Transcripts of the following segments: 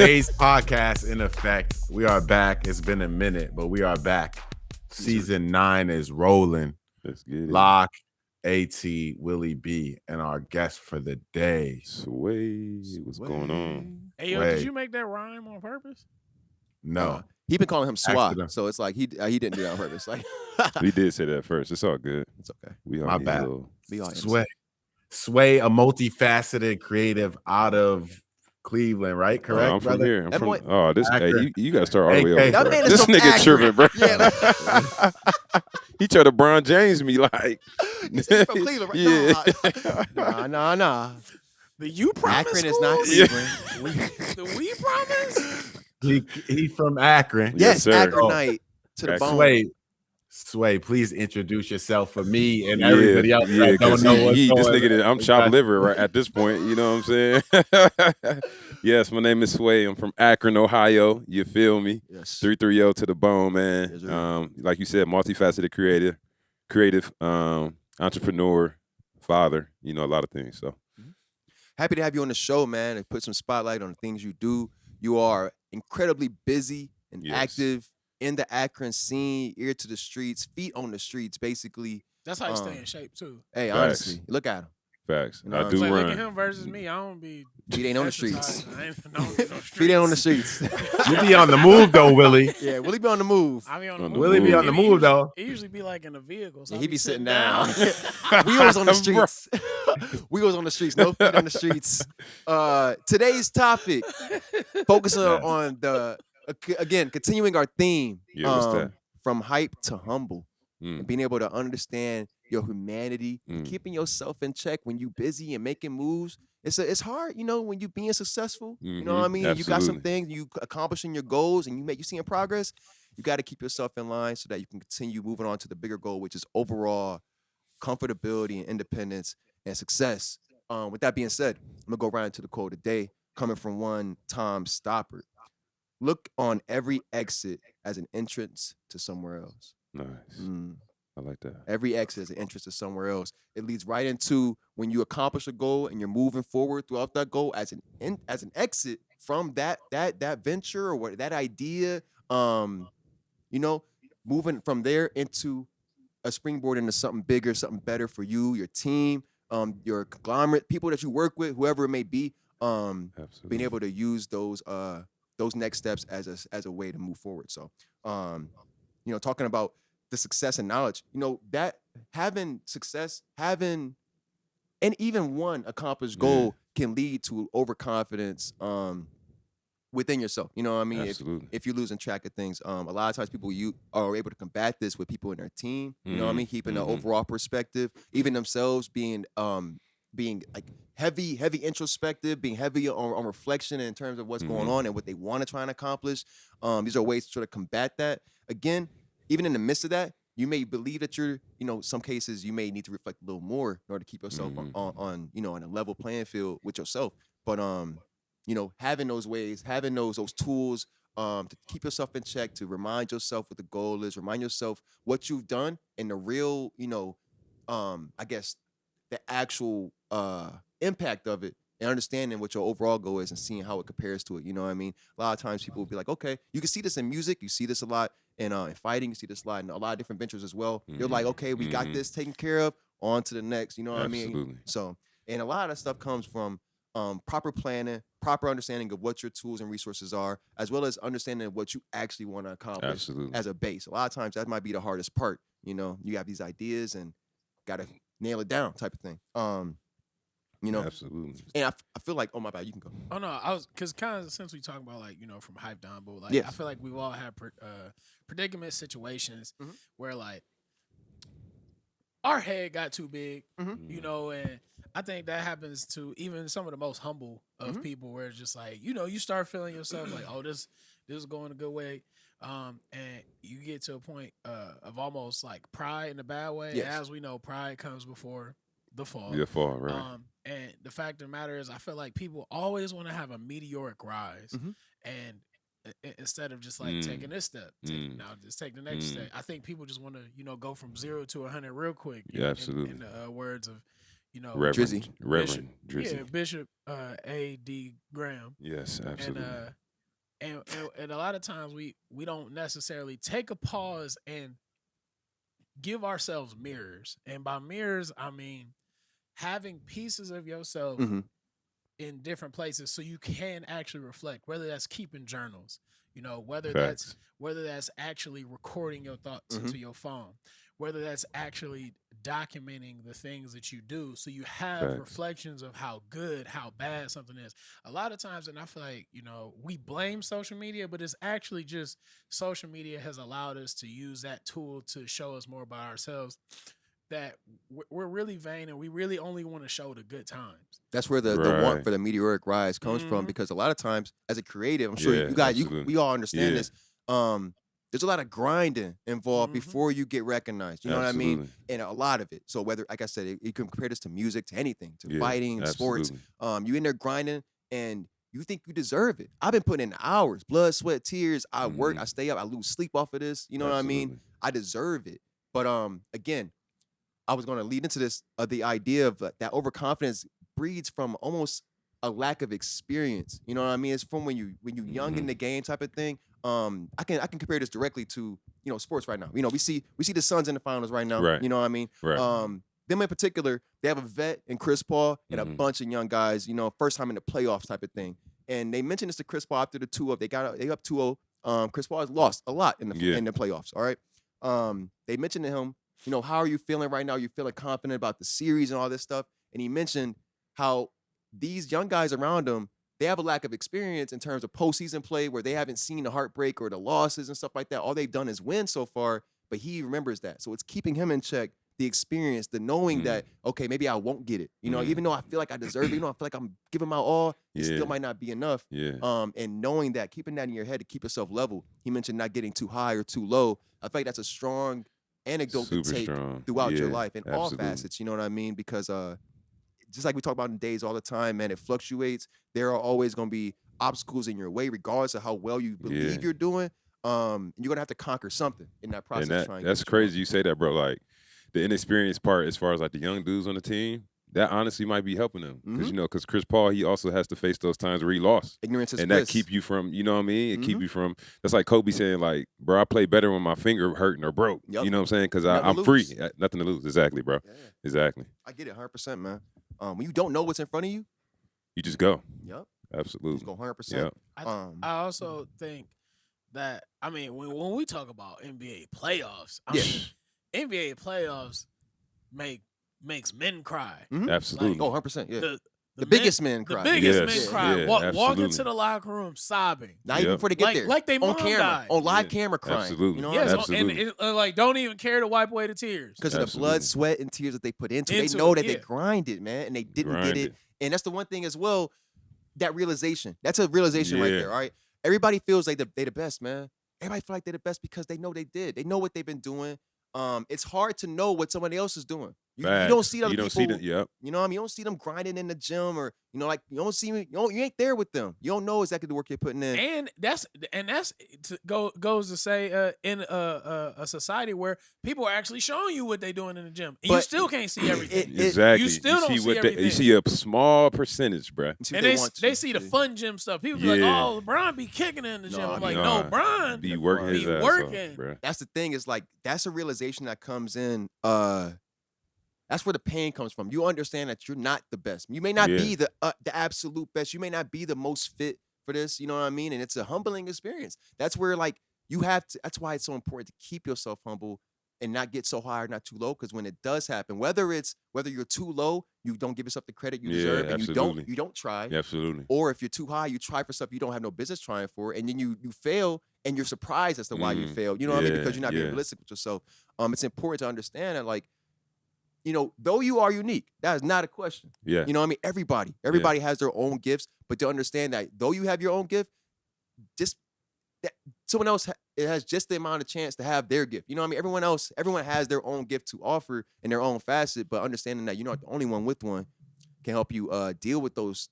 Daze Podcast in effect. We are back. It's been a minute, but we are back. Season 9 is rolling. Let's get it. Lock, AT, Willie B, and our guest for the day. Sway. What's going on? Hey, yo, did you make that rhyme on purpose? No. He been calling him Swah, Accident. so it's like he didn't do that on purpose. Like We did say that first. It's all good. it's okay. We My all bad. Be all Sway, a multifaceted creative out of Cleveland, right? Correct, I'm from brother? here. I'm That from. boy- Oh, this. Hey, Akron. you got to start all the way Hey, over. That bro. man is This from nigga Akron. tripping, bro. Yeah. He tried to Bron James me like. He's from Cleveland, right? Yeah. Nah. The you promise Akron is not schools? Cleveland. The we promise? He from Akron. Yes, Yes, sir. Akronite to the Akron. bone. Sway, please introduce yourself for me and Yeah, everybody else yeah, that don't 'cause know he- what's he- this going nigga, on. I'm chopped liver right at this point. You know what I'm saying? Yes, my name is Sway. I'm from Akron, Ohio. You feel me? Yes. 330 to the bone, man. Yes, sir. Like you said, multifaceted creative entrepreneur, father. You know, a lot of things. So Happy to have you on the show, man, and put some spotlight on the things you do. You are incredibly busy and Yes. active in the Akron scene, ear to the streets, feet on the streets, basically. That's how you stay in shape, too. Hey, Facts. honestly, look at him. facts. You know I what do I'm Like, saying? look at run. him versus me. I don't be. Feet ain't on the streets. exercising. I ain't no streets. Feet ain't on the streets. You be on the move though, Willie. Yeah, Willie be on the move. I be on the On the move. Willie be on the He move usually- though. He usually be like in a vehicle. So Yeah, I he be sitting down. We was on the Bro. streets. We was on the streets. No feet on the streets. Today's topic, focusing Nice. on the again, continuing our theme. Yeah, what's that? From hype to humble. Mm. And being able to understand your humanity, and Mm. keeping yourself in check when you busy and making moves. It's hard, when you being successful. You know what I Mhm. mean? You got some Absolutely. things, you accomplishing your goals, and you seeing progress. You got to keep yourself in line so that you can continue moving on to the bigger goal, which is overall comfortability and independence and success. With that being said, I'm gonna go right into the quote today, coming from one Tom Stoppard. Look on every exit as an entrance to somewhere else. Nice. Mm. I like that. Every exit is an entrance to somewhere else. It leads right into when you accomplish a goal and you're moving forward throughout that goal as an exit from that venture or that idea. Moving from there into a springboard into something bigger, something better for you, your team, your conglomerate, people that you work with, whoever it may be. Absolutely. Being able to use those next steps as a way to move forward. So, talking about the success and knowledge, that having success, and even one accomplished goal can lead to overconfidence within yourself. You know what I mean? Absolutely. If you're losing track of things, a lot of times people are able to combat this with people in their team. You know what I mean? Keeping the overall perspective, even themselves being like heavy introspective, being heavy on reflection in terms of what's going on and what they want to try and accomplish. These are ways to sort of combat that. Again, even in the midst of that, you may believe that you're, some cases you may need to reflect a little more in order to keep yourself on a level playing field with yourself. But having those ways, having those tools to keep yourself in check, to remind yourself what the goal is, remind yourself what you've done and the real, I guess the actual impact of it, and understanding what your overall goal is and seeing how it compares to it. You know what I mean? A lot of times people will be like, okay, you can see this in music, you see this a lot in fighting, you see this a lot in a lot of different ventures as well. You're like, okay, we got this taken care of, on to the next. You know what I mean? Absolutely. So, and a lot of that stuff comes from proper planning, proper understanding of what your tools and resources are, as well as understanding what you actually want to accomplish Absolutely. as a base. A lot of times that might be the hardest part. You have these ideas and got to nail it down type of thing. Absolutely. And I feel like, oh my bad, you can go. Oh no, because kind of since we talk about from hype down, but like Yes. I feel like we've all had predicament situations Mhm. where like our head got too big, Mhm. and I think that happens to even some of the most humble of people, where it's just like you start feeling yourself like, oh, this is going a good way, and you get to a point of almost like pride in a bad way. Yes. As we know, pride comes before the fall. Yeah, fall, right. And the fact of the matter is, I feel like people always want to have a meteoric rise, Mhm. and instead of just like taking this step, now just take the next step. I think people just want to, go from 0 to 100 real quick. Yeah, absolutely. In the words of, Reverend Drizzy. Drizzy. Bishop A.D. Graham. Yes, And absolutely. and a lot of times we don't necessarily take a pause and give ourselves mirrors. And by mirrors, I mean having pieces of yourself Mhm. in different places so you can actually reflect, whether that's keeping journals, whether Facts. that's actually recording your thoughts Mhm. into your phone, whether that's actually documenting the things that you do so you have Facts. reflections of how good, how bad something is. A lot of times, and I feel like, we blame social media, but it's actually just social media has allowed us to use that tool to show us more about ourselves, that we're really vain and we really only want to show the good times. That's where the Right. want for the meteoric rise comes from, Mhm. because a lot of times as a creative, I'm sure Yeah, you guys, absolutely. we all understand Yeah. this. There's a lot of grinding involved Mhm. before you get recognized. You know what I mean? Absolutely. And a lot of it. So whether, like I said, you can compare this to music, to anything, to Yeah, fighting, sports. absolutely. You in there grinding and you think you deserve it. I've been putting in hours, blood, sweat, tears. I work, Mhm. I stay up, I lose sleep off of this. You know what I mean? Absolutely. I deserve it. But again, I was going to lead into this, the idea of that overconfidence breeds from almost a lack of experience. You know what I mean? It's from when you young in Mhm. the game type of thing. I can compare this directly to sports right now. We see the Suns in the finals right now. Right. You know what I mean? Right. Them in particular, they have a vet and Chris Paul and a Mhm. bunch of young guys. First time in the playoffs type of thing. And they mentioned this to Chris Paul after the 2-0. They up 2-0. Chris Paul has lost a lot in the Yeah. playoffs. All right. They mentioned to him, how are you feeling right now? You're feeling confident about the series and all this stuff. And he mentioned how these young guys around him, they have a lack of experience in terms of postseason play, where they haven't seen the heartbreak or the losses and stuff like that. All they've done is win so far, but he remembers that. So it's keeping him in check, the experience, the knowing that, okay, maybe I won't get it. Even though I feel like I deserve it, even though I feel like I'm giving my all, it Yeah. still might not be enough. Yeah. And knowing that, keeping that in your head to keep yourself level. He mentioned not getting too high or too low. I feel like that's a strong anecdote Super to take strong. throughout your Yeah, life in all absolutely. facets. You know what I mean? Because just like we talk about in Daze all the time, man, it fluctuates. There are always going to be obstacles in your way, regardless of how well you believe Yeah. you're doing. You're gonna have to conquer something in that process. And trying to that's get what you crazy you say that, bro. Like the inexperienced part, as far as like the young dudes on the team, that honestly might be helping them because Mhm. because Chris Paul, he also has to face those times where he lost, want. Ignorance is and bliss. that keep you from, you know what I mean? It keep Mhm. you from. That's like Kobe saying, like, bro, I play better when my finger hurting or broke. Yup. You know what I'm saying? Because Nothing I'm to free, lose. nothing to lose. Exactly, bro. Yeah, Exactly. I get it, 100%, man. When you don't know what's in front of you, You just go. yep, Absolutely. just go 100%. Yep. I also think that, I mean, when we talk about NBA playoffs, I Yeah. mean, NBA playoffs makes men cry. Mhm. Absolutely. Oh, 100%. Yeah. The biggest men cry. The biggest Yes. men cry. Yeah, Walk absolutely. into the locker room sobbing. Not even Yep. before they get Like- there. like they on mom camera, died. on live Yeah. camera crying. Absolutely. You know what Yes, I mean? Absolutely. and like don't even care to wipe away the tears. Because of the blood, Absolutely. sweat, and tears that they put into it. Into They know it, that yeah. they grinded, man, and they didn't get it. Grinded. And that's the one thing as well, that realization. That's a realization right Yeah. there, all right? Everybody feels like they the best, man. Everybody feel like they're the best because they know they did. They know what they've been doing. It's hard to know what somebody else is doing. You don't Facts. see other You don't people. see them. Yep. You know what I mean? You don't see them grinding in the gym, or like you don't see me. You ain't there with them. You don't know exactly the work you're putting in. And that's goes to say in a society where people are actually showing you what they're doing in the gym, and you But still can't see everything. Exactly. You still don't see see what everything. you see a small percentage, bruh. You see what And want they to. see the Yeah. fun gym stuff. People be like, Yeah. "Oh, LeBron be kicking it in the gym." No, I'm like, nah. "No, Bron, Be working his Be ass working. off, bruh. That's the thing, is like that's a realization that comes in. That's where the pain comes from. You understand that you're not the best. You may not Yeah. be the absolute best. You may not be the most fit for this. You know what I mean? And it's a humbling experience. That's where like you have to. That's why it's so important to keep yourself humble and not get so high or not too low. Because when it does happen, whether you're too low, you don't give yourself the credit you Yeah, deserve, and absolutely. you don't try. Yeah, absolutely. Or if you're too high, you try for stuff you don't have no business trying for, and then you fail, and you're surprised as to why you Mhm. failed. You know what I mean? Yeah, Because you're not being yeah. realistic with yourself. It's important to understand that, like, though you are unique, that is not a question. Yeah. You know what I mean? Everybody has their own gifts, but to understand that though you have your own gift, just that someone else it has just the amount of chance to have their gift. You know what I mean? Everyone has their own gift to offer in their own facet, but understanding that you're not the only one with one can help you deal with those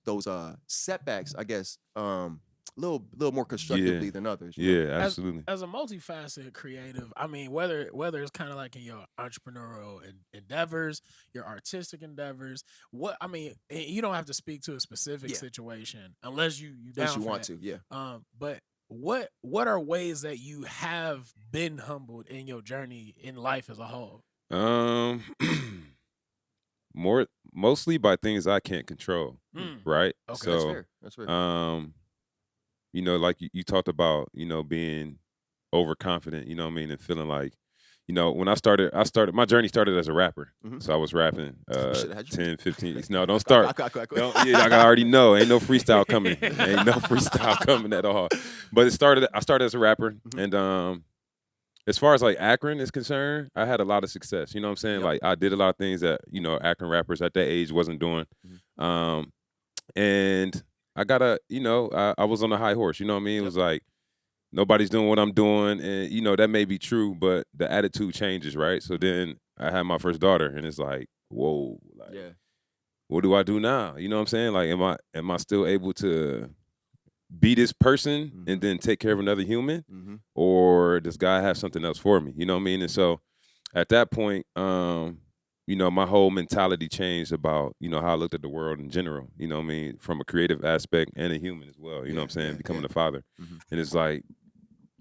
setbacks, I guess, a little more constructively Yeah. than others. you know? Yeah, absolutely. As a multifaceted creative, I mean, whether it's kind of like in your entrepreneurial endeavors, your artistic endeavors, you don't have to speak to a specific Yeah. situation unless you Unless down you for want that. to, yeah. But what are ways that you have been humbled in your journey in life as a whole? Mostly by things I can't control, Mm. right? Okay. That's So, fair. That's fair. you know, like you talked about, you know, being overconfident, you know what I mean, and feeling like, you know, when I started, my journey started as a rapper. Mhm. So I was rapping Shit, how'd you- 10, 15. No, don't start. Quick. Don't, yeah, I already know. Ain't no freestyle coming. Ain't no freestyle coming at all. But I started as a rapper. Mhm. And as far as like Akron is concerned, I had a lot of success. You know what I'm saying? Yep. Like I did a lot of things that, you know, Akron rappers at that age wasn't doing. And I got I was on a high horse, you know what I mean? It was like, nobody's doing what I'm doing. And, you know, that may be true, but the attitude changes, right? So then I had my first daughter and it's like, whoa, like, Yeah. what do I do now? You know what I'm saying? Like, am I still able to be this person and then take care of another human? Mm-hmm. Or does God have something else for me? You know what I mean? And so at that point, you know, my whole mentality changed about, you know, how I looked at the world in general, you know what I mean? From a creative aspect and a human as well, you know what I'm saying? Becoming a father. And it's like,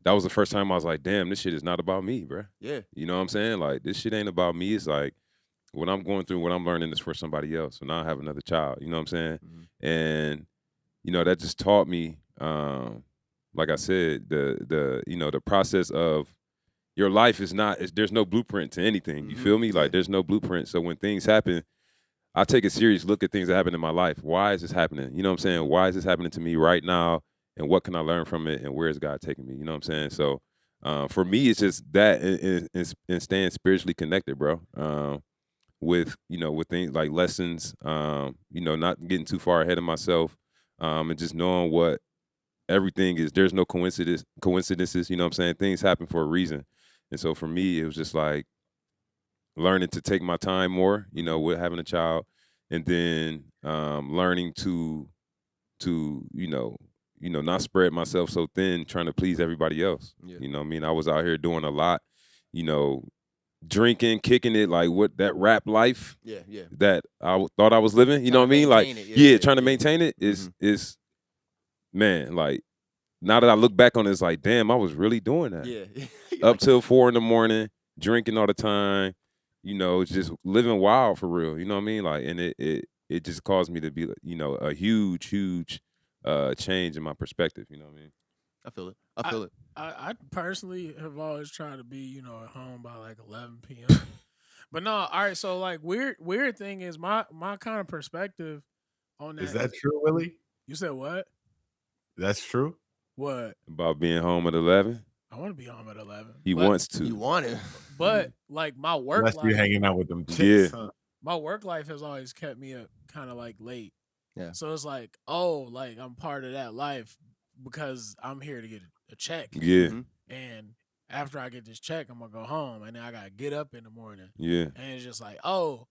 that was the first time I was like, damn, this shit is not about me, bro. Yeah. You know what I'm saying? Like, this shit ain't about me. It's like, what I'm going through, what I'm learning is for somebody else. So now I have another child, you know what I'm saying? And, you know, that just taught me, like I said, the process of your life is not, there's no blueprint to anything. You feel me? Like, there's no blueprint. So when things happen, I take a serious look at things that happen in my life. Why is this happening? You know what I'm saying? Why is this happening to me right now? And what can I learn from it? And where is God taking me? You know what I'm saying? So for me, it's just that and staying spiritually connected, bro. With, you know, with things like lessons, you know, not getting too far ahead of myself, and just knowing what everything is. There's no coincidences, you know what I'm saying? Things happen for a reason. And so for me, it was just like learning to take my time more, you know, with having a child, and then learning to not spread myself so thin trying to please everybody else. Yeah. You know what I mean? I was out here doing a lot, you know, drinking, kicking it, like what that rap life Yeah. that I thought I was living, you know what I mean? Like, trying to maintain it is man, like, now that I look back on it, it's like, damn, I was really doing that. Yeah. Up till 4 a.m, drinking all the time, you know, just living wild for real. You know what I mean? Like, and it just caused me to be, you know, a huge change in my perspective. You know what I mean? I feel it. I feel it. I personally have always tried to be, you know, at home by like 11 p.m. But no, all right. So like weird thing is my kind of perspective on that. Is that true, Willie? You said what? That's true. What? About being home at 11. I want to be home at 11. He wants to. You want it. But like my work Unless life, you hanging out with them chicks. Yeah. Huh? my work life has always kept me up kind of like late. Yeah. So it's like, oh, like I'm part of that life because I'm here to get a check. Yeah. And after I get this check, I'm gonna go home, and then I gotta get up in the morning. Yeah. And it's just like, oh,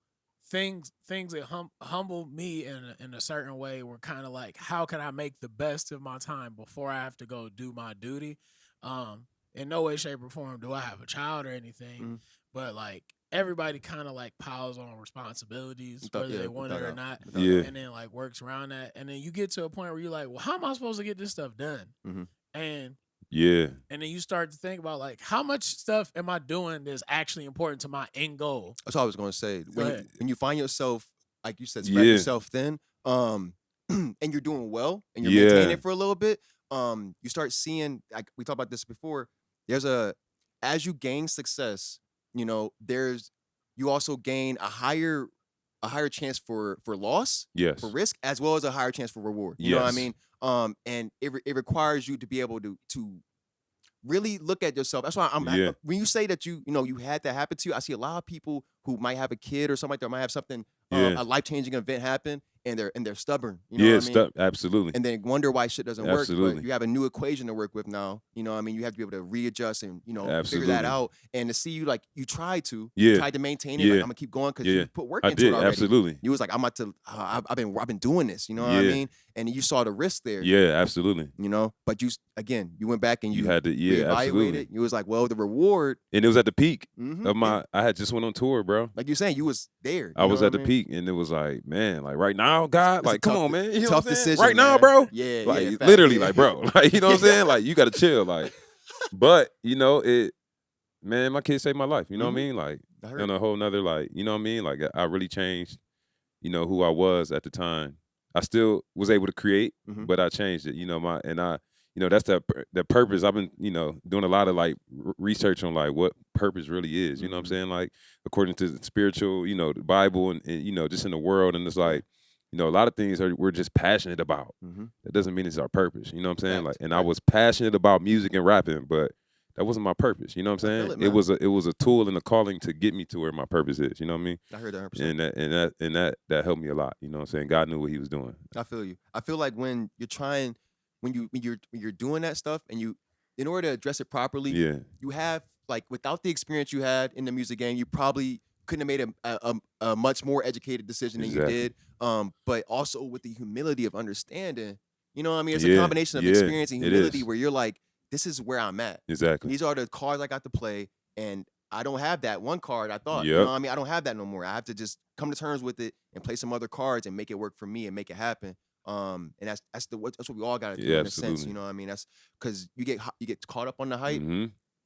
things that humbled me in a certain way were kind of like, how can I make the best of my time before I have to go do my duty? In no way, shape, or form do I have a child or anything, but like everybody kind of like piles on responsibilities, whether they want it or not, and then like works around that, and then you get to a point where you're like, well, how am I supposed to get this stuff done? And then you start to think about like, how much stuff am I doing that's actually important to my end goal? That's what I was going to say. When you find yourself, like you said, spread yourself thin, and you're doing well, and you're maintaining it for a little bit, you start seeing, like we talked about this before, as you gain success, you know, you also gain a higher chance for loss, for risk, as well as a higher chance for reward. You know what I mean? And it requires you to be able to really look at yourself. That's why when you say that you had that happen to you, I see a lot of people who might have a kid or something like that, might have something, a life-changing event happen, and they're stubborn. You know what I mean? Absolutely. And then wonder why shit doesn't work. But you have a new equation to work with now. You know what I mean? You have to be able to readjust and, figure that out. And to see you, like, you tried to maintain it. Like, I'm going to keep going because you put work into it already. Absolutely. You was like, I'm about to, I've been doing this. You know what I mean? And you saw the risk there. Yeah, absolutely. You know? But you went back and you had to, reevaluated. You was like, well, the reward. And it was at the peak of I had just went on tour, bro. Like you're saying, you was there. I was at the peak, and it was like, man, like right now now, God. It's a Like, come tough on, man. You know tough what I'm saying? decision, Right now, man. bro. Yeah, Like, yeah, fact, literally, yeah. like, bro. Like, you know what I'm saying? Like, you gotta chill. Like, but you know, man, my kids saved my life. You know what I mean? Like, I heard on a whole nother, like, you know what I mean? Like, I really changed, you know, who I was at the time. I still was able to create, but I changed it. You know, you know, that's the purpose. I've been, you know, doing a lot of like research on like what purpose really is. You know what I'm saying? Like, according to the spiritual, you know, the Bible and you know, just in the world. And it's like, you know, a lot of things we're just passionate about. That doesn't mean it's our purpose. You know what I'm saying? Like, and I was passionate about music and rapping, but that wasn't my purpose. You know what I'm saying? It was a tool and a calling to get me to where my purpose is. You know what I mean? I heard that 100%. And that helped me a lot. You know what I'm saying? God knew what He was doing. I feel you. I feel like when you're trying, when you're doing that stuff, and in order to address it properly, you have like without the experience you had in the music game, you probably couldn't have made a much more educated decision than you did. But also with the humility of understanding, you know what I mean? It's a combination of experience and humility where you're like, this is where I'm at. Exactly. These are the cards I got to play, and I don't have that one card I thought. You know what I mean? I don't have that no more. I have to just come to terms with it and play some other cards and make it work for me and make it happen. And that's what we all got to do in a sense. You know what I mean? That's because you get caught up on the hype.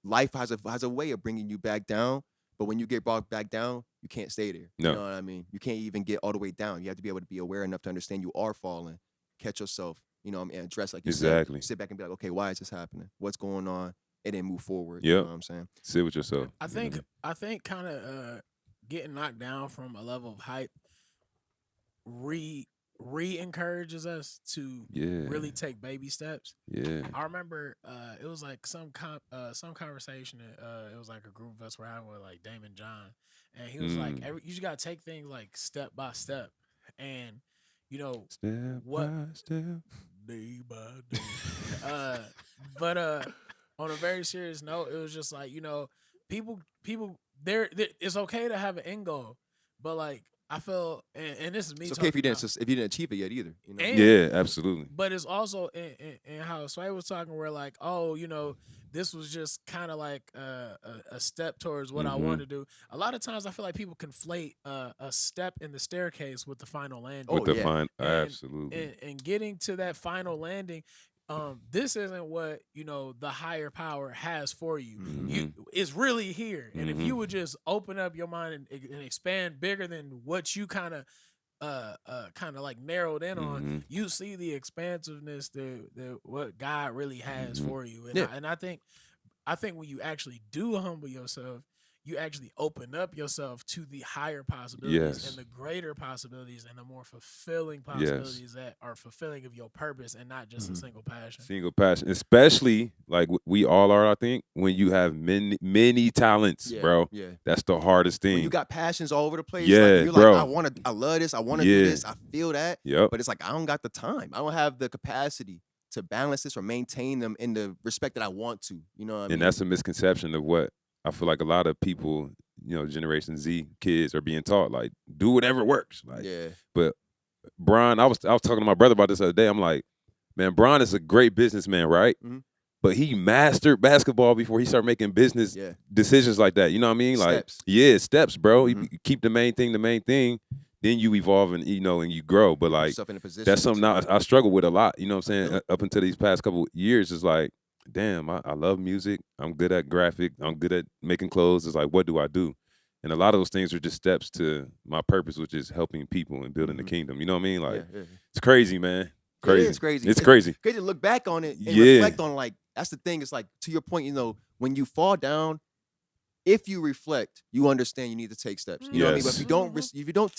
Life has a way of bringing you back down. But when you get brought back down, you can't stay there. No. You know what I mean? You can't even get all the way down. You have to be able to be aware enough to understand you are falling, catch yourself, you know, and address like you said. Sit back and be like, okay, why is this happening? What's going on? And then move forward. You know what I'm saying? Sit with yourself. I think kind of getting knocked down from a level of hype re-encourages us to really take baby steps. I remember it was like some conversation that it was like a group of us were having with like Damon John, and he was like, you just gotta take things like step by step, and you know step what by step, day by day. But on a very serious note, it was just like, you know, people there it's okay to have an end goal, but like I feel, and this is me. It's okay if you didn't achieve it yet either. You know? Yeah, absolutely. But it's also in how Swah was talking, where like, oh, you know, this was just kind of like a step towards what I want to do. A lot of times, I feel like people conflate a step in the staircase with the final landing. Absolutely. And getting to that final landing. This isn't what, you know, the higher power has for you. It's really here. And if you would just open up your mind and expand bigger than what you kind of like narrowed in on, you see the expansiveness that what God really has for you. And I think when you actually do humble yourself, you actually open up yourself to the higher possibilities and the greater possibilities and the more fulfilling possibilities that are fulfilling of your purpose and not just a single passion. Especially like we all are, I think, when you have many talents, bro. Yeah. That's the hardest thing. When you got passions all over the place. Yeah, like, you're bro. like, I love this. I want to do this. I feel that. Yep. But it's like, I don't got the time. I don't have the capacity to balance this or maintain them in the respect that I want to. You know what I mean? And that's a misconception of what I feel like a lot of people, you know, Generation Z kids are being taught, like, do whatever works. Like, but Bron, I was talking to my brother about this the other day. I'm like, man, Bron is a great businessman, right? But he mastered basketball before he started making business decisions like that. You know what I mean? Like, steps, bro. You keep the main thing, then you evolve and, you know, and you grow. But like, that's something I struggle with a lot. You know what I'm saying? Up until these past couple years, it's like, damn, I love music. I'm good at graphic. I'm good at making clothes. It's like, what do I do? And a lot of those things are just steps to my purpose, which is helping people and building the kingdom. You know what I mean? Like, it's crazy, man. Crazy. It is crazy. It's crazy. Crazy to look back on it and reflect on, like, that's the thing. It's like, to your point, you know, when you fall down, if you reflect, you understand you need to take steps. You know what I mean? But if you don't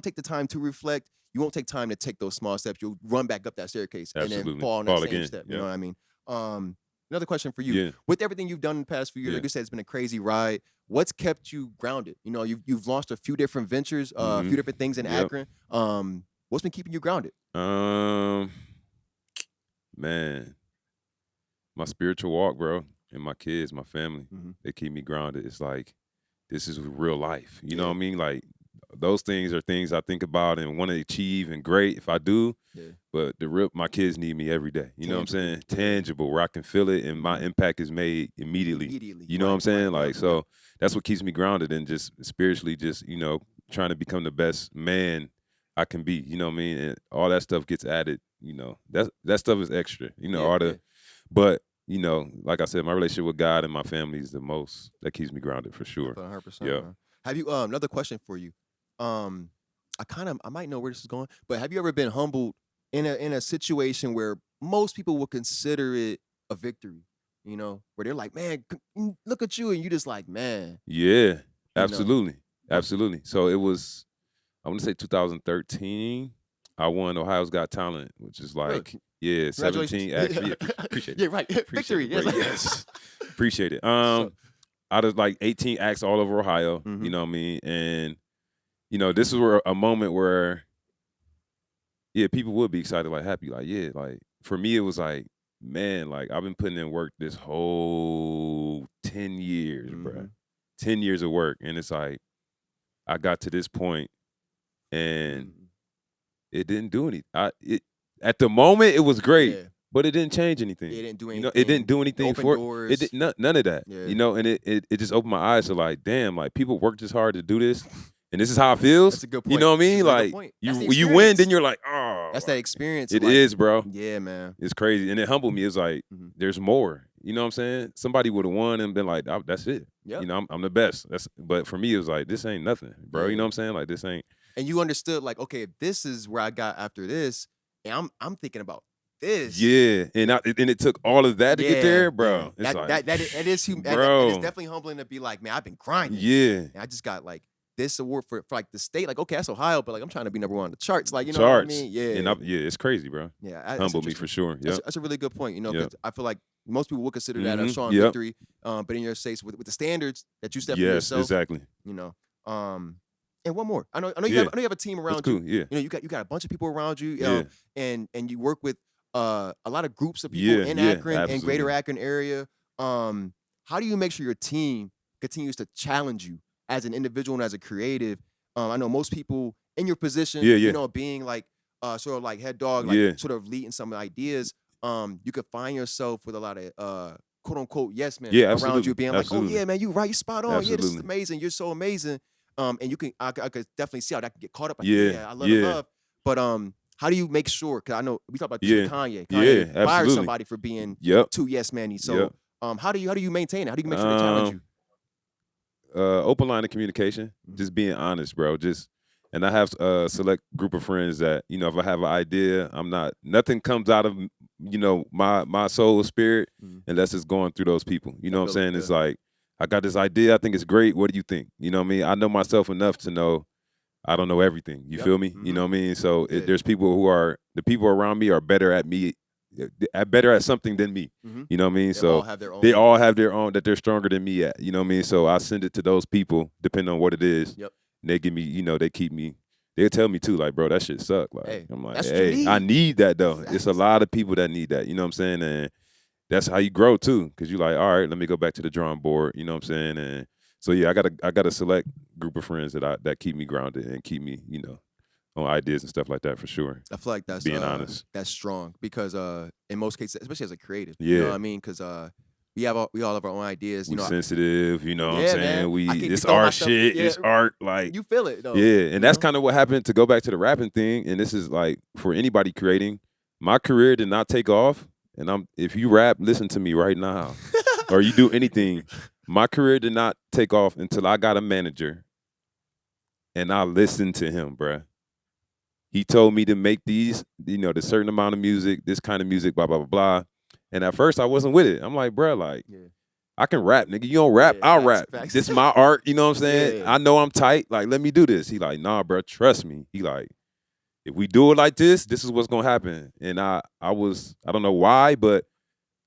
take the time to reflect, you won't take time to take those small steps. You'll run back up that staircase and then fall on that same step. You know what I mean? Another question for you. With everything you've done in the past few years, like you said, it's been a crazy ride. What's kept you grounded? You know, you've launched a few different ventures, a few different things in Akron. What's been keeping you grounded? Man, my spiritual walk, bro, and my kids, my family, they keep me grounded. It's like, this is real life. You know what I mean? Like, those things are things I think about and want to achieve, and great if I do. But my kids need me every day. You know what I'm saying? Tangible, where I can feel it and my impact is made immediately. You know what I'm saying? Like, so that's what keeps me grounded and just spiritually, just, you know, trying to become the best man I can be. You know what I mean? And all that stuff gets added. You know, that stuff is extra. You know, all the, but you know, like I said, my relationship with God and my family is the most that keeps me grounded for sure. 100%. Yeah. Man. Have you another question for you? I might know where this is going, but have you ever been humbled in a situation where most people would consider it a victory? You know, where they're like, man, look at you, and you just like, man. Yeah, absolutely, absolutely. So it was, I want to say 2013. I won Ohio's Got Talent, which is like, yeah, 17 acts. Yeah, appreciate it. Yeah, right. Victory. Yes. Appreciate it. Out of like 18 acts all over Ohio, you know what I mean? And, you know, this was a moment where, yeah, people would be excited, like happy, like, yeah, like for me, it was like, man, like I've been putting in work this whole 10 years, bro. 10 years of work. And it's like, I got to this point and it didn't do anything. At the moment, it was great, but it didn't change anything. It didn't do anything. You know, it didn't do anything Open for doors. it. None of that. Yeah. You know, and it just opened my eyes to like, damn, like people work this hard to do this, and this is how it feels. That's a good point. You know what I mean? Like you win, then you're like, oh, that's that experience. It is, bro. Yeah, man. It's crazy, and it humbled me. It's like there's more. You know what I'm saying? Somebody would have won and been like, oh, that's it. Yep. You know, I'm the best. But for me, it was like, this ain't nothing, bro. You know what I'm saying? Like this ain't. And you understood, like, okay, if this is where I got after this, and I'm thinking about this. Yeah, and it took all of that to get there, bro. Yeah. That is bro. That is definitely humbling to be like, man, I've been grinding. Yeah, and I just got like this award for like the state. Like, okay, that's Ohio, but like I'm trying to be number one on the charts. Like, you know what I mean? Yeah, and it's crazy, bro. Yeah, humbled me for sure. Yeah, that's a really good point. You know, because I feel like most people would consider that a strong victory. But in your case, with the standards that you set for yourself, exactly. You know, and one more. I know you have a team around you. Yeah. You know, you got a bunch of people around you. And you work with a lot of groups of people in Akron and Greater Akron area. How do you make sure your team continues to challenge you as an individual and as a creative? I know most people in your position, you know, being like sort of like head dog, like sort of leading some ideas. You could find yourself with a lot of quote unquote yes men around you, being like, oh yeah, man, you right, you spot on. Yeah, this is amazing. You're so amazing. And you can, I could definitely see how that can get caught up. Like, I love. But how do you make sure? Because I know we talk about this with Kanye. Kanye fired somebody for being too yes man-y. So how do you maintain it? How do you make sure they challenge you? Open line of communication, just being honest, bro. And I have a select group of friends that, you know, if I have an idea, nothing comes out of, you know, my soul or spirit unless it's going through those people. You know what I'm saying? It's like, I got this idea. I think it's great. What do you think? You know what I mean? I know myself enough to know I don't know everything. You feel me? You know what I mean? So there's people the people around me are better at something than me. You know what I mean? They all have their own that they're stronger than me at. You know what I mean? So I send it to those people, depending on what it is. And they give me, you know, they keep me. They'll tell me too, like, bro, that shit suck. Like, I'm like, hey, I need that though. Exactly. It's a lot of people that need that. You know what I'm saying? And that's how you grow too, because you're like, all right, let me go back to the drawing board. You know what I'm saying? And so yeah, I got a select group of friends that keep me grounded and keep me, you know, on ideas and stuff like that for sure. I feel like that's being honest. That's strong because in most cases, especially as a creative, you know what I mean? Because we all have our own ideas. You know, sensitive. You know what I'm saying? It's our shit. It's art. Like you feel it though. Yeah, and that's kind of what happened. To go back to the rapping thing, and this is like for anybody creating, my career did not take off. And if you rap, listen to me right now, or you do anything. My career did not take off until I got a manager, and I listened to him, bruh. He told me to make these, you know, the certain amount of music, this kind of music, blah blah blah blah. And at first, I wasn't with it. I'm like, bruh, like, I can rap, nigga. You don't rap, I'll rap. Facts. This is my art. You know what I'm saying? I know I'm tight. Like, let me do this. He like, nah, bruh, trust me. He like, if we do it like this is what's gonna happen. And I don't know why, but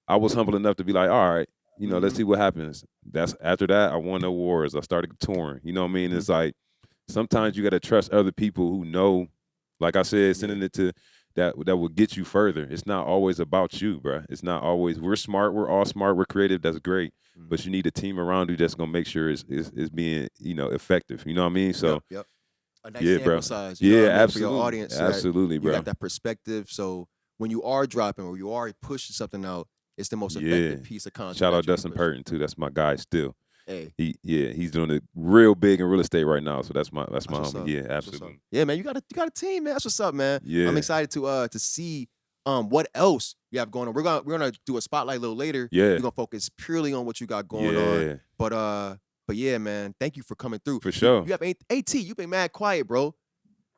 I was humble enough to be like, all right, you know, let's see what happens. That's after that, I won the awards. I started touring. You know what I mean? It's like sometimes you gotta trust other people who know, like I said, sending it to that will get you further. It's not always about you, bro. It's not always. We're smart. We're all smart. We're creative. That's great. But you need a team around you that's gonna make sure it's being, you know, effective. You know what I mean? So. Yep. A nice sample size, you know what I mean, absolutely. For your audience, so absolutely, bro. You got that perspective, so when you are dropping or you are pushing something out, it's the most effective piece of content. Shout out Dustin Purton too. That's my guy still. Hey. He's doing it real big in real estate right now. So that's my what's homie. up. Yeah, That's what's absolutely. up. Yeah, man, you got a team, man. That's what's up, man. Yeah. I'm excited to see what else you have going on. We're gonna do a spotlight a little later. Yeah. We're gonna focus purely on what you got going on. But yeah, man, thank you for coming through. For sure. You have AT. You've been mad quiet, bro.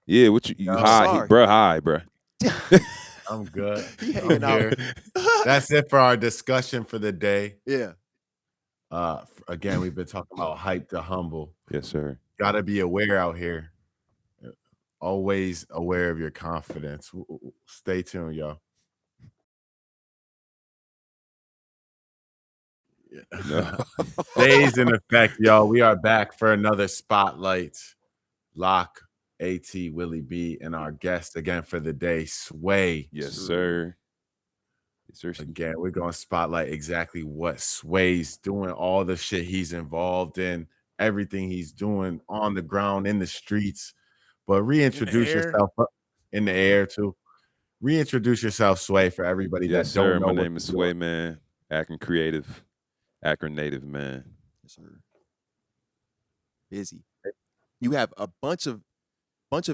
Yeah, what you I'm high, sorry. high, bro. I'm good. He I'm hanging out. here. That's it for our discussion for the day. Yeah. Again, we've been talking about hype to humble. Yes, sir. Gotta be aware out here. Always aware of your confidence. Stay tuned, y'all. No. Days in effect, y'all. We are back for another spotlight. Lock, AT, Willie B, and our guest again for the day, Sway. Yes, sir. Yes, sir. Again, we're going to spotlight exactly what Sway's doing, all the shit he's involved in, everything he's doing on the ground, in the streets. But reintroduce yourself in the air, too. Reintroduce yourself, Sway, for everybody Yes, that don't sir. know. My name is Sway, man. Akron creative, Akron native, man. Yes, sir. Busy. You have a bunch of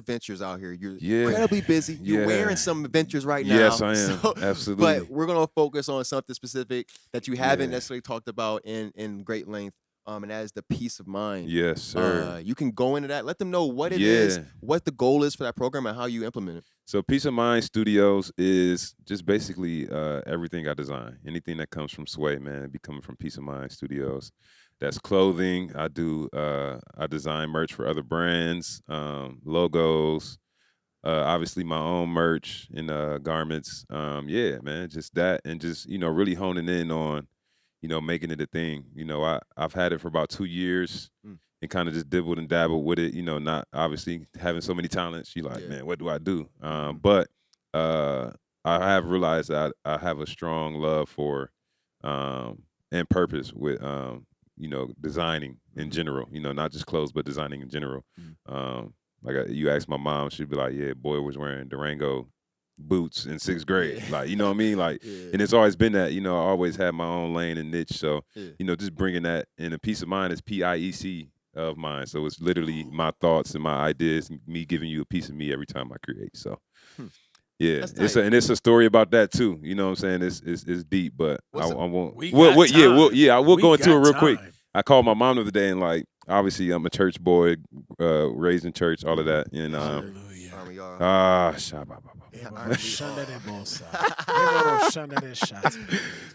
ventures out here. You're incredibly busy. You're wearing some ventures right now. Yes, I am. Absolutely. But we're gonna focus on something specific that you haven't necessarily talked about in great length. And that is the peace of mind. Yes, sir. You can go into that. Let them know what it is, what the goal is for that program, and how you implement it. So Peace of Mind Studios is just basically everything I design. Anything that comes from Sway, man, it be coming from Peace of Mind Studios. That's clothing. I design merch for other brands, logos, obviously my own merch and garments. Yeah, man, just that, and just really honing in on making it a thing. I've had it for about 2 years and kind of just dibbled and dabbled with it. Not obviously having so many talents. You like, man, what do I do? But I have realized that I have a strong love for and purpose with designing in general. Not just clothes, but designing in general. You ask my mom, she'd be like, "Yeah, boy was wearing Durango boots in 6th grade." Like, you know what I mean? Like, and it's always been that. I always had my own lane and niche. So, just bringing that, and a peace of mind is PIEC of mine. So it's literally my thoughts and my ideas, and me giving you a piece of me every time I create. So, yeah, it's a story about that too. You know what I'm saying? It's deep, but I won't. We'll go into it real quick. I called my mom the other day, and like, obviously I'm a church boy, raised in church, all of that, and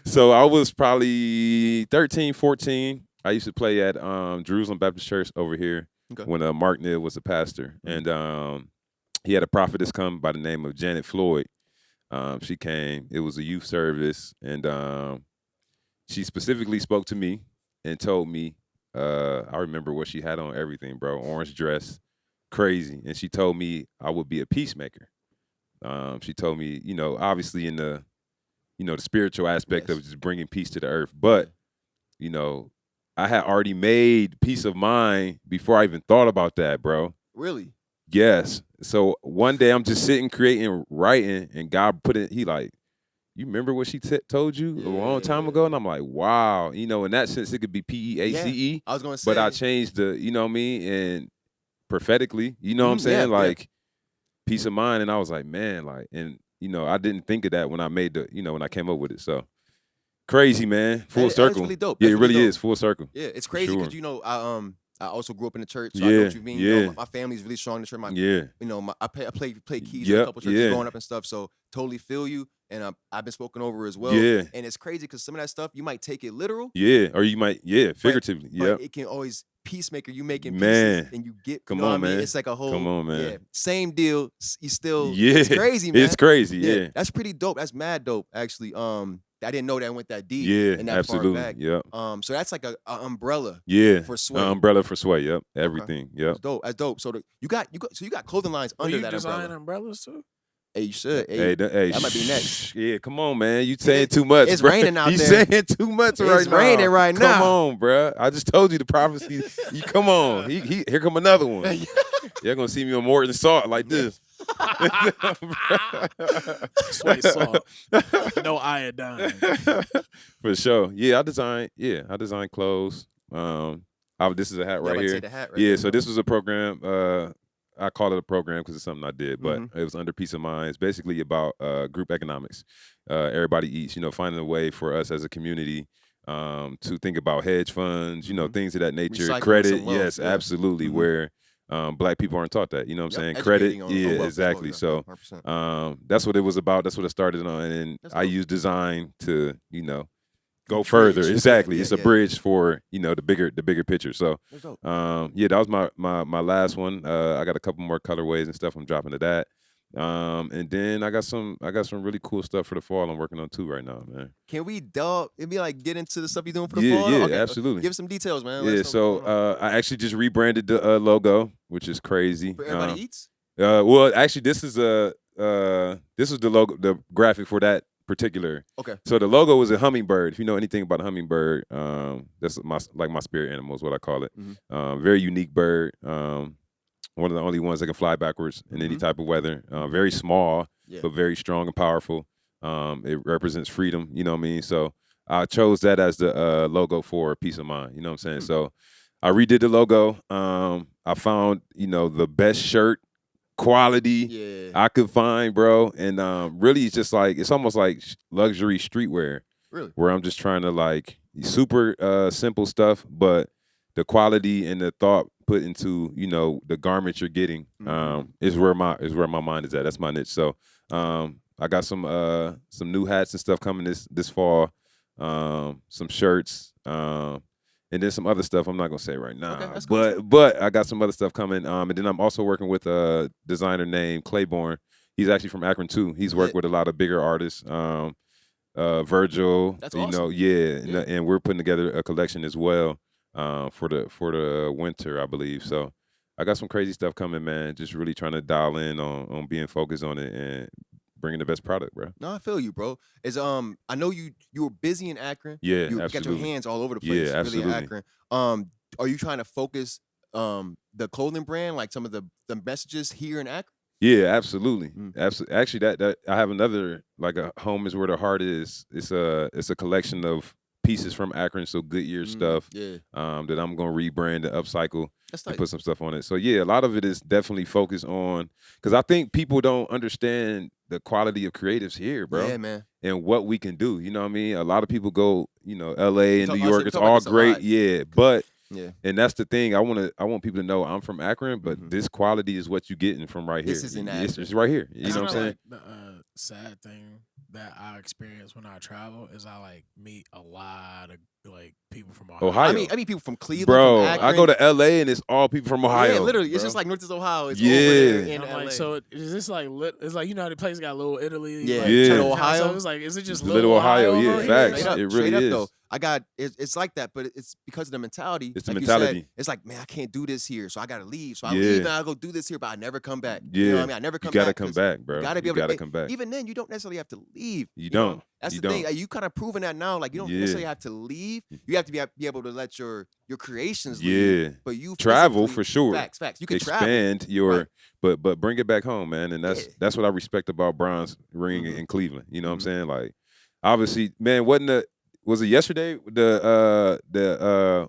so I was probably 13, 14. I used to play at Jerusalem Baptist Church over here when Mark Neal was a pastor, and he had a prophetess come by the name of Janet Floyd. She came. It was a youth service, and she specifically spoke to me and told me, I remember what she had on, everything, bro, orange dress, crazy. And she told me I would be a peacemaker. She told me, obviously in the, the spiritual aspect of just bringing peace to the earth. But, I had already made peace of mind before I even thought about that, bro. Really? Yes. So one day I'm just sitting, creating, writing, and God put it, he like, "You remember what she told you a long time ago?" And I'm like, wow. In that sense, it could be PEACE. I was going to say. But I changed the, you know what I mean? And prophetically, you know what I'm saying? Peace of mind. And I was like, man, like, and, I didn't think of that when I made when I came up with it. So crazy, man. Full circle. That's really dope. Yeah, it really is. Full circle. Yeah, it's crazy because, I also grew up in the church, so I know what you mean. My family's really strong in the church. I played keys in a couple churches growing up and stuff, so totally feel you. And I've been spoken over as well. Yeah. And it's crazy because some of that stuff, you might take it literal. Yeah, or you might, figuratively. But it can always peacemaker. You making pieces and you get, come on, man. It's like a whole, come on, man. Same deal. You still, it's crazy, man. It's crazy, yeah. That's pretty dope. That's mad dope, actually. I didn't know that went that deep. Yeah, and that absolutely. far back. Yep. So that's like a umbrella. Yeah. For Sway. Umbrella for Sway. Yep. Everything. Okay. Yep. That's dope. That's dope. So you got clothing lines under that umbrella. You design umbrellas too? Hey, you should. Hey, that might be next. Yeah, come on, man. You saying too much. It's bro. raining out you there. Saying too much right now. It's raining right now. Come on, bro. I just told you the prophecy. You come on. Here come another one. You're gonna see me on Morton Salt like this. Sway salt. No iodine. For sure. Yeah, I design clothes, This is a hat Yeah, right I'd say here. the hat right Yeah, there, so bro. this was a program. I call it a program because it's something I did, but Mm-hmm. it was under Peace of Mind. It's basically about group economics. Everybody eats, finding a way for us as a community to think about hedge funds, things of that nature. Recycling Credit, some wealth, yes, yeah. absolutely. Mhm. Where Black people aren't taught that. You know what I'm saying? Yep, Credit, educating on yeah, wealth as well, exactly. yeah, So 100%. that's what it was about. That's what it started on, and That's I dope. use design to, go Bridge. further. Yeah, Exactly. yeah, It's a yeah. bridge for, the bigger picture. So That's dope. yeah, that was my last one. I got a couple more colorways and stuff I'm dropping to that. And then I got some really cool stuff for the fall I'm working on too right now, man. Can we get into the stuff you're doing for the Yeah, fall? yeah, Okay, absolutely. give us some details, man. Let Yeah, us know what's going so on. I actually just rebranded the logo, which is crazy. For Everybody Eats? Well, actually, this is the logo, the graphic for that particular. Okay. So the logo is a hummingbird. If you know anything about a hummingbird, that's my spirit animal is what I call it. Mhm. Very unique bird. One of the only ones that can fly backwards in any Mhm. type of weather. Very small, Yeah. but very strong and powerful. It represents freedom. You know what I mean? So I chose that as the logo for Peace of Mind. You know what I'm saying? So I redid the logo. I found the best shirt quality Yeah. I could find, bro. And really, it's just like it's almost like luxury streetwear, Really? where I'm just trying to like super simple stuff, but the quality and the thought put into the garment you're getting is where my mind is at. That's my niche. So I got some new hats and stuff coming this fall, some shirts. And then some other stuff I'm not gonna say right now. Okay, that's cool. But I got some other stuff coming. And then I'm also working with a designer named Claiborne. He's actually from Akron too. He's worked with a lot of bigger artists. Virgil, That's awesome. yeah. And we're putting together a collection as well for the winter, I believe. So I got some crazy stuff coming, man. Just really trying to dial in on being focused on it and bringing the best product, bro. No, I feel you, bro. I know you were busy in Akron. Yeah, you got your absolutely. hands all over the place. Yeah, really in absolutely. Akron. Are you trying to focus the clothing brand, like some of the messages here in Akron? Yeah, absolutely. Absolutely. Actually, that I have another, like, a home is where the heart is. It's a collection of pieces from Akron, so Goodyear stuff. Yeah. That I'm gonna rebrand and upcycle That's and tight. put some stuff on it. So yeah, a lot of it is definitely focused on, because I think people don't understand the quality of creatives here, bro. Yeah, man. And what we can do. You know what I mean? A lot of people go, LA and talk- New I York, said, it's talk about all this a great, lot. yeah, but. Yeah. And that's the thing. I want people to know I'm from Akron, but this quality is what you're getting from right here. This is in It's Akron. right here. You It's know what I'm saying? Like the sad thing that I experience when I travel is I like meet a lot of like people from Ohio. Ohio. I mean people from Cleveland, Bro, from Akron. I go to LA and it's all people from Ohio. Yeah, literally. It's bro. just like Northeast Ohio. It's Yeah. over there in And I'm LA. like, so is this like it's like how the place got Little Italy? Yeah. like, Yeah. Chinatown, Ohio. So it's like, is it just Little Ohio, yeah, over here? facts. Straight up, It really straight up, is. though. It's like that, but it's because of the mentality. It's the like you said, mentality. it's like, man, I can't do this here, so I gotta leave. So I Yeah. leave and I go do this here, but I never come back. Yeah. You know what I mean? I never come You gotta back. come 'cause back, bro. You gotta be You able gotta to come back. Even then, you don't necessarily have to leave. You know? don't. That's You the thing. don't. You kind of proving that now. Like you don't Yeah. necessarily have to leave. You have to be able to let your creations Yeah. leave. But you Travel physically- for sure. Facts. You can travel. Expand your, Right. but bring it back home, man. And Yeah. that's what I respect about Bron's ring in Cleveland. You know what I'm Mhm. saying? Like, obviously, man, was it yesterday?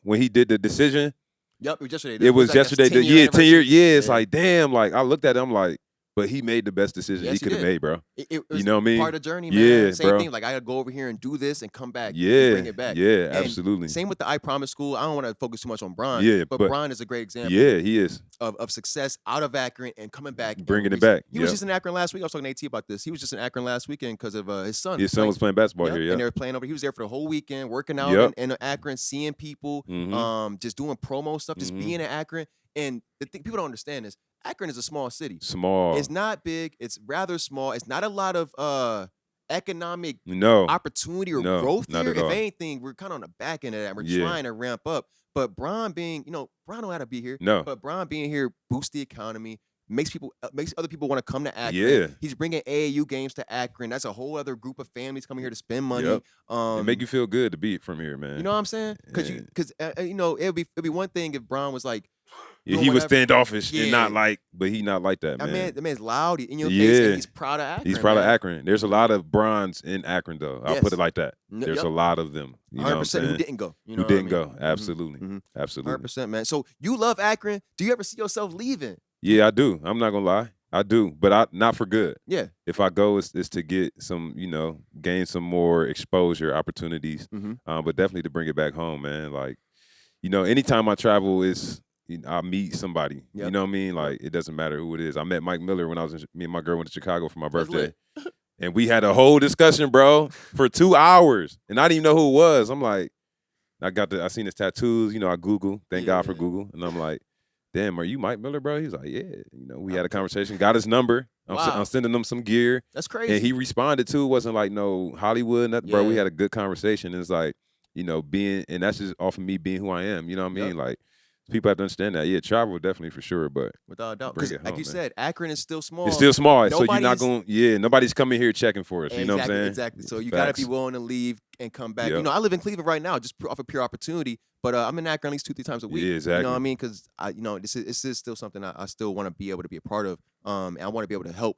When he did the decision? Yep, it was yesterday. It was like, that's yesterday. 10 year 10 year. anniversary. Yeah, it's like, damn. Like, I looked at him like, but he made the best decision Yes, he he could have did. made, bro. It was You know what I mean? part of the journey, man. Yeah, Same bro. thing. Like I gotta go over here and do this and come back. And Yeah, bring it back. yeah, And absolutely. Same with the I Promise School. I don't want to focus too much on Bron. Yeah, but but- Bron is a great example. Yeah, he is. Of success out of Akron and coming back, and Bringing it releasing- back, He was yep. just in Akron last week. I was talking to AT about this. He was just in Akron last weekend because of his son. His son was playing basketball Yep, here, yeah. and they were playing over. He was there for the whole weekend, working out Yep. in Akron, seeing people, Mhm. just doing promo stuff, just Mhm. being in Akron. And the thing people don't understand is Akron is a small city. Small. It's not big. It's rather small. It's not a lot of economic No. opportunity or No, growth not here. at If all. anything, we're kind of on the back end of that. We're Yeah. trying to ramp up. But Bron being, Bron don't have to be here. No. But Bron being here boosts the economy, makes other people want to come to Akron. Yeah. He's bringing AAU games to Akron. That's a whole other group of families coming here to spend money. Yep. It make you feel good to be from here, man. You know what I'm saying? Because And- it'd be one thing if Bron was like, Yeah, doing he was whatever. standoffish and not Yeah. like, but he not like that, man. That man's loud in your face, Yeah. and he's proud of Akron. He's proud of man. Akron. There's a lot of bronze in Akron, though. I'll put Yes. it like that. N- There's yep. a lot of them. You know what I'm 100% saying? who didn't go. You know Who didn't what I mean? go? Absolutely, Mhm. absolutely. 100%, man. So you love Akron. Do you ever see yourself leaving? Yeah, I do. I'm not gonna lie. I do, but not for good. Yeah. If I go, it's to get some, gain some more exposure opportunities. Mhm. But definitely to bring it back home, man. Like, anytime I travel, I meet somebody. Yep. You know what I mean? Like, it doesn't matter who it is. I met Mike Miller when me and my girl went to Chicago for my That's birthday. lit. And we had a whole discussion, bro, for 2 hours. And I didn't even know who it was. I'm like, I seen his tattoos, I Google. Thank God for Yeah. Google. And I'm like, damn, are you Mike Miller, bro? He's like, yeah. We had a conversation, got his number. Wow. I'm sending him some gear. That's crazy. And he responded too. It wasn't like no Hollywood, nothing, bro. We Yeah. had a good conversation. And it's like, and that's just off of me being who I am. You know what I mean? Yep. Like, people have to understand that. Yeah, travel definitely for sure, but Without a doubt. bring Because it like home, you man. said, Akron is still small. it's still small. So you're not Nobody's- nobody's coming here checking for us. You know what I'm saying? Exactly. So you got to be Facts. willing to leave and come back. Yep. I live in Cleveland right now, just off of pure opportunity. But I'm in Akron at least 2-3 times a week. Yeah, You know exactly. what I mean? Because this is still something I still want to be able to be a part of. And I want to be able to help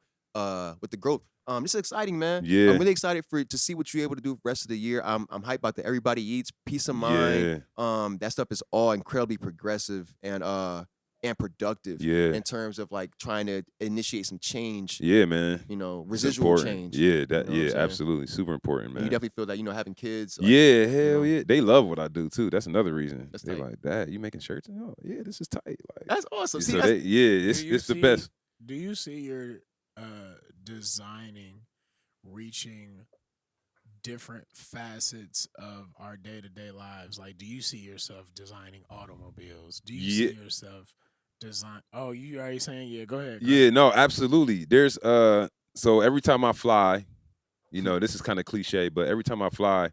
with the growth. This is exciting, man. Yeah. I'm really excited to see what you're able to do the rest of the year. I'm hyped about the Everybody Eats, Peace of Mind. That stuff is all incredibly progressive and productive. Yeah. In terms of like trying to initiate some change. Yeah, man. It's Residual important. change. Yeah, You know what I'm saying? absolutely. Super important, And man. you definitely feel that, having kids. like, Yeah, hell know. yeah. They love what I do too. That's another reason. That's They're tight. like, Dad, you making shirts? Oh, yeah, this is tight. Like, That's awesome. See, so that's, it's the best. Do you see your designing reaching different facets of our day-to-day lives? Like, do you see yourself designing automobiles? Do you see yourself design? Oh, you already saying, yeah, go ahead. Yeah, no, absolutely. There's so every time I fly, this is kind of cliche, but every time I fly,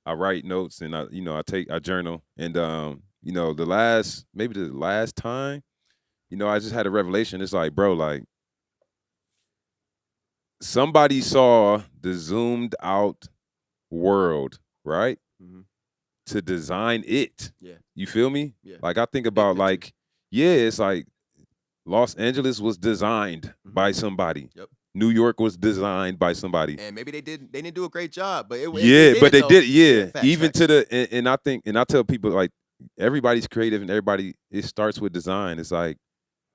I write notes and I journal. And the last time, I just had a revelation. It's like, bro, like somebody saw the zoomed out world, right? Mhm. To design it. Yeah. You feel me? Yeah. Like I think about picture. it's like Los Angeles was designed by somebody. Yep. New York was designed by somebody. And maybe they didn't do a great job, but But they did. Yeah. Facts, Even facts. to and I tell people like everybody's creative and it starts with design. It's like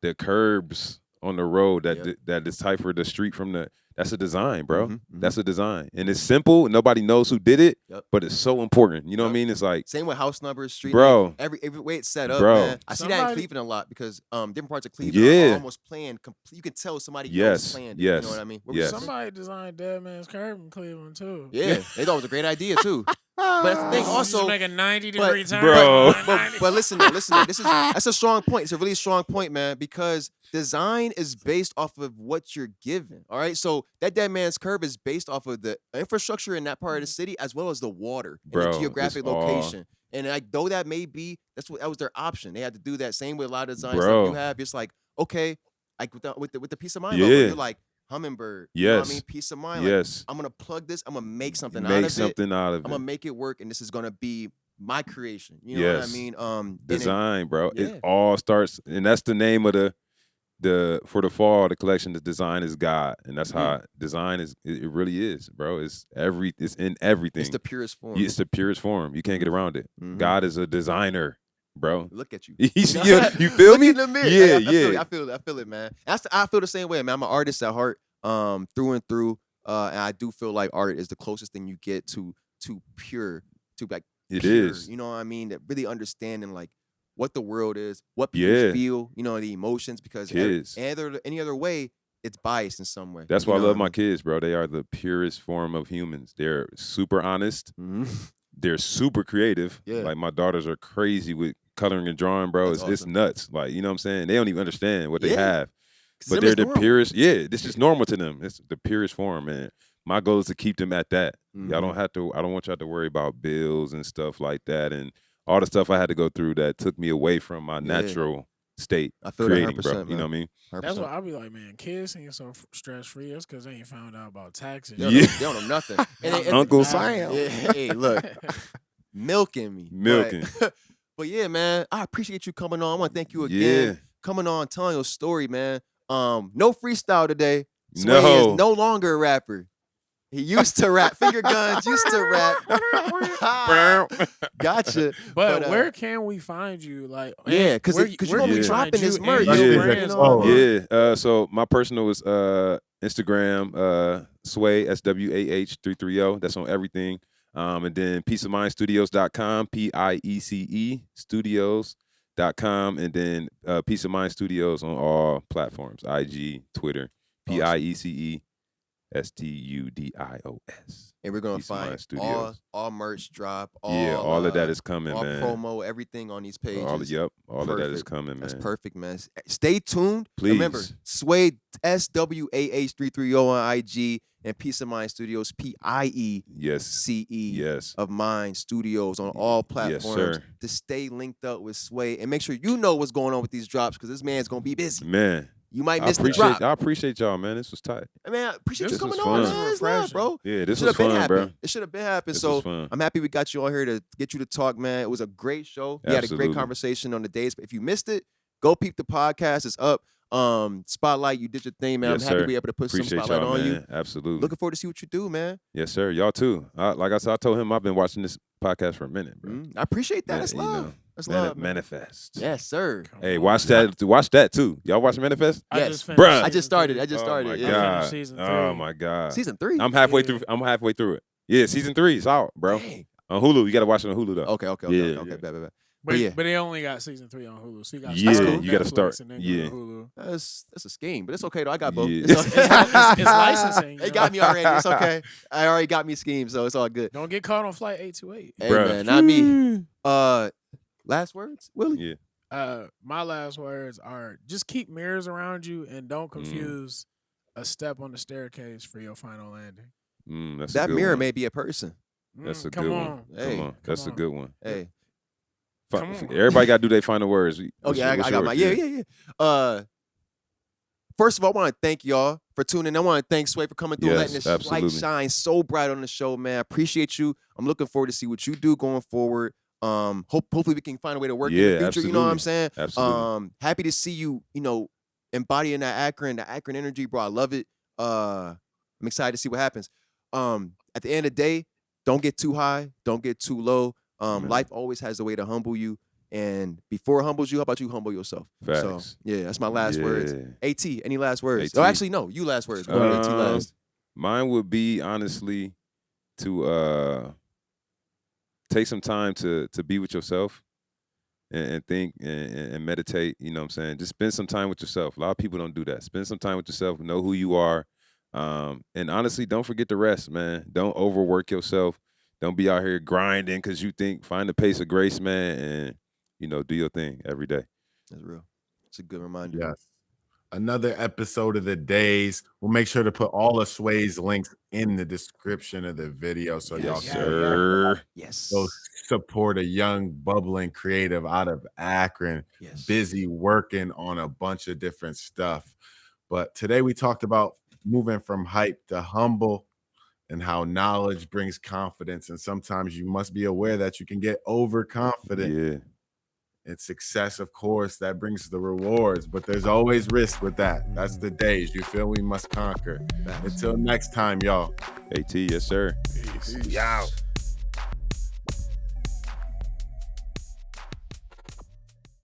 the curbs on the road that decipher the street from that's a design, bro. Mhm, That's a design. And it's simple. Nobody knows who did it, Yep. but it's so important. You know what I Yep. mean? It's like, Same with house numbers, street Bro. names, every way it's set up, Bro. man. I see that in Somebody- Cleveland a lot because different parts of Cleveland are Yeah. almost planned. You can tell somebody Yes, else planned it. yes, You know what I mean? What were you yes. saying? Somebody designed Dead Man's Curb in Cleveland too. Yeah, they thought it was a great idea too. But that's the thing. You Also, just make a 90-degree turn. Bro. but listen, that's a strong point. It's a really strong point, man, because design is based off of what you're given. All right, so that Dead Man's Curb is based off of the infrastructure in that part of the city as well as the water and Bro, the geographic it's all- location. And like though that may be that was their option. They had to do that. Same with a lot of designs Bro. that you have. It's like okay, like with the Peace of Mind logo, Yeah. you're like hummingbird. You know what I Yes. mean? Peace of Mind. Like, yes. I'm gonna plug this. I'm gonna make something out Make of it. something out of I'm gonna it. make it work, and this is gonna be my creation. You know what I Yes. mean? And it- Design, bro. yeah. It all starts, and that's the name of the for the fall, the collection, the design is God. And that's how design is, it really is, bro. It's in everything. it's the purest form. It's the purest form. You can't get around it. Mhm. God is a designer, bro. Look at you. You feel Look me? in the mirror. Yeah, I feel it, man. I feel the same way, man. I'm an artist at heart, through and through. And I do feel like art is the closest thing you get to pure, to like It pure, is. You know what I mean? That really understanding like what the world is, what people Yeah. feel, the emotions, because Kids. any other way, it's biased in some way. That's You why I know love what my kids, bro. They are the purest form of humans. They're super honest. Mhm. They're super creative. Yeah. Like my daughters are crazy with coloring and drawing, bro. That's It's awesome. nuts. Like, you know what I'm saying? They don't even understand what they Yeah. have. 'Cause But them they're is the normal. purest. Yeah, this is normal to them. It's the purest form, man. My goal is to keep them at that. Y'all Mhm. don't have to. I don't want y'all to worry about bills and stuff like that, and all the stuff I had to go through that took me away from my Yeah. natural state I feel that creating, bro. 100%, You know what I mean? 100%. That's why I be like, man, kids seem so stress free. That's because they ain't found out about taxes. They don't, Yeah. know, they don't know nothing. And Uncle Sam. Hey, look, milking me. Milking. But, But yeah, man, I appreciate you coming on. I want to thank you again. Coming on, telling your story, man. No freestyle today. Sway is no longer a rapper. He used to rap. Finger guns used to rap. Gotcha. But where can we find you? Like, yeah, because you're gonna be dropping this merch. So my personal is Instagram, Sway SWAH330. That's on everything. And then peaceofmindstudios.com, PIECE studios.com, and then Peace of Mind Studios on all platforms, IG, Twitter, PIECE STUDIOS. And we're gonna find all merch drop. All of that is coming, all man. Promo, everything on these pages. All of that is coming, man. That's perfect, man. Stay tuned. Please. Remember, Sway SWAH330 on IG and Peace of Mind Studios, PIECE of Mind Studios on all platforms to stay linked up with Sway and make sure you know what's going on with these drops because this man's gonna be busy. Man. You might miss the drop. I appreciate y'all, man. This was tight. Man, I appreciate you coming on, man. It's love, bro. Yeah, this was fun, bro. It should have been happening. So I'm happy we got you on here to get you to talk, man. It was a great show. We had a great conversation on the Daze. But if you missed it, go peep the podcast. It's up. Spotlight, you did your thing, man. I'm happy to be able to put some spotlight on you. Absolutely. Looking forward to see what you do, man. Yes, sir. Y'all too. Like I said, I told him I've been watching this podcast for a minute, bro. I appreciate that. That's love. That's love. Manifest. Yes, sir. Hey, watch that. Watch that too. Y'all watch Manifest? Yes, bruh. I just started. Oh my god. Season 3. Oh my god. Season 3. I'm halfway through. I'm halfway through it. Yeah, season 3 is out, bro. Dang. On Hulu. You got to watch it on Hulu though. Okay. Bet. But they only got season 3 on Hulu, so you got you got to start. And then go to Hulu. That's a scheme, but it's okay though. I got both. Yeah. It's licensing. They got me already. It's okay. I already got me schemed, so it's all good. Don't get caught on flight 828. Hey man, not me. Last words, Willie. Yeah. My last words are just keep mirrors around you and don't confuse a step on the staircase for your final landing. That's that a good mirror one. may be a person. That's a good one. Hey, come on. That's a good one. Hey. Everybody got to do their final words. I got my yeah. First of all, I want to thank y'all for tuning in. I want to thank Sway for coming through and letting this light shine so bright on the show, man. I appreciate you. I'm looking forward to see what you do going forward. Hopefully we can find a way to work in the future. Absolutely. You know what I'm saying? Absolutely. Happy to see you, embodying the Akron energy, bro. I love it. I'm excited to see what happens. At the end of the day, don't get too high, don't get too low. Life always has a way to humble you. And before it humbles you, how about you humble yourself? Facts. So, yeah, that's my last words. AT, any last words? AT. Oh, actually, no, you last words. Go AT last. Mine would be, honestly, to take some time to be with yourself and think and meditate. You know what I'm saying? Just spend some time with yourself. A lot of people don't do that. Spend some time with yourself. Know who you are. And honestly, don't forget the rest, man. Don't overwork yourself. Don't be out here grinding because you think, find the pace of grace, man, and, do your thing every day. That's real. It's a good reminder. Yes. Another episode of the Daze. We'll make sure to put all of Sway's links in the description of the video so y'all can go support a young, bubbling creative out of Akron, busy working on a bunch of different stuff. But today we talked about moving from hype to humble and how knowledge brings confidence. And sometimes you must be aware that you can get overconfident. Yeah. And success, of course, that brings the rewards, but there's always risk with that. That's the Daze. You feel we must conquer. Until next time, y'all. AT, yes, sir. Peace out.